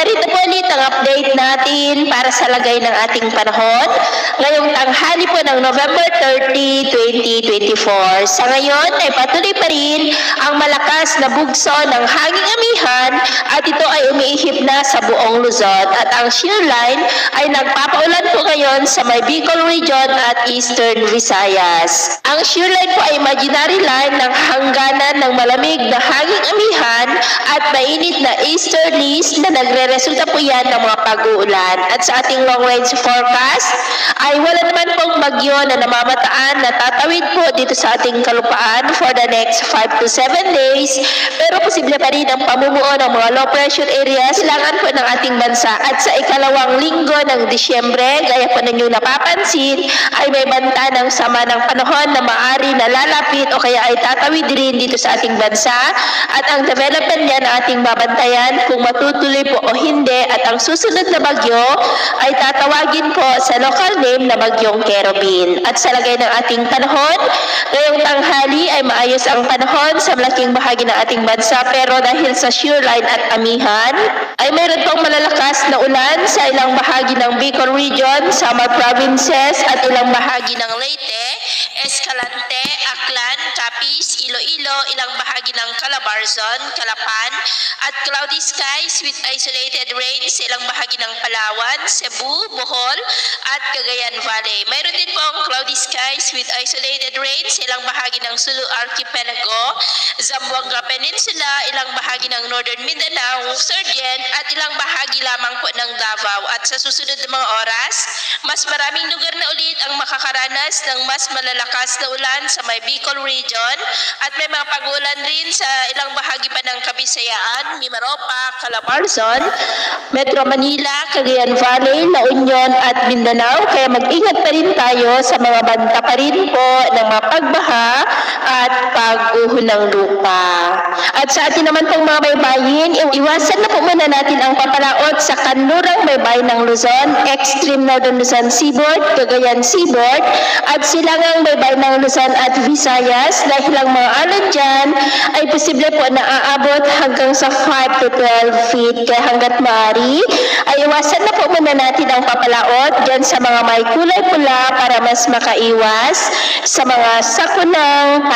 narito po ulit ang update natin para sa lagay ng ating panahon ngayong tanghali po ng November 30, 2024. Sa ngayon ay patuloy pa rin ang malakas na bugso ng hanging amihan at ito ay umiihip na sa buong Luzon at ang shear line ay nagpapaulan po ngayon sa may Bicol Region at Eastern Visayas. Ang shear line po ay imaginary line ng hangganan ng malamig na hanging amihan at mainit na easterlies na nagre-resulta po yan ng mga pag-uulan. At sa ating long range forecast ay wala naman pong bagyo na namamataan na tatawid po dito sa ating kalupaan for the next 5 to 7 days, pero posible pa rin ang pamumuo ng mga low pressure areas silangan po ng ating bansa. At sa ikalawang linggo ng Disyembre, gaya po ninyong napapansin, ay may banta ng sama ng panahon na maaari na lalapit o kaya ay tatawid din dito sa ating bansa at ang development niya na ating babantayan kung matutuloy po o hindi, at ang susunod na bagyo ay tatawagin po sa local name na bagyong Kerubin. At sa lagay ng ating panahon, ngayong tanghali ay maayos ang panahon sa malaking bahagi ng ating bansa, pero dahil sa shear line at amihan ay mayroon pong malalakas na ulan sa ilang bahagi ng Bicol Region, Samar Provinces at ilang bahagi ng Leyte, Escalante, Aklan, Capiz, Iloilo, ilang bahagi ng Calabarzon, Calapan, at cloudy skies with isolated rain sa ilang bahagi ng Palawan, Cebu, Bohol, at Cagayan Valley. Mayroon din pong cloudy skies with isolated rain sa ilang bahagi ng Sulu Archipelago, Zamboanga Peninsula, ilang bahagi ng Northern Mindanao, Surgen, at ilang bahagi lamang po ng Davao. At sa susunod na mga oras, mas maraming lugar na ulit ang makakaranas ng mas malalakas na ulan sa may Bicol Region at may mga pag-ulan rin sa ilang bahagi pa ng Kabisayaan, Mimaropa, Calabarzon, Metro Manila, Cagayan Valley, La Union at Mindanao. Kaya mag-ingat pa rin tayo sa mga banta pa rin po ng mga pagbaha at pag-uho ng lupa. At sa atin naman pong mga baybayin, iwasan na po muna natin ang papalaot sa kanlurang baybayin ng Luzon, extreme northern Luzon Seaboard, Cagayan Seaboard, at silangang baybayin ng Luzon at Visayas dahil ang mga alon dyan ay posible po na aabot hanggang sa 5 to 12 feet. Kaya hanggat maaari ay iwasan na po muna natin ang papalaot dyan sa mga may kulay pula para mas makaiwas sa mga sakunang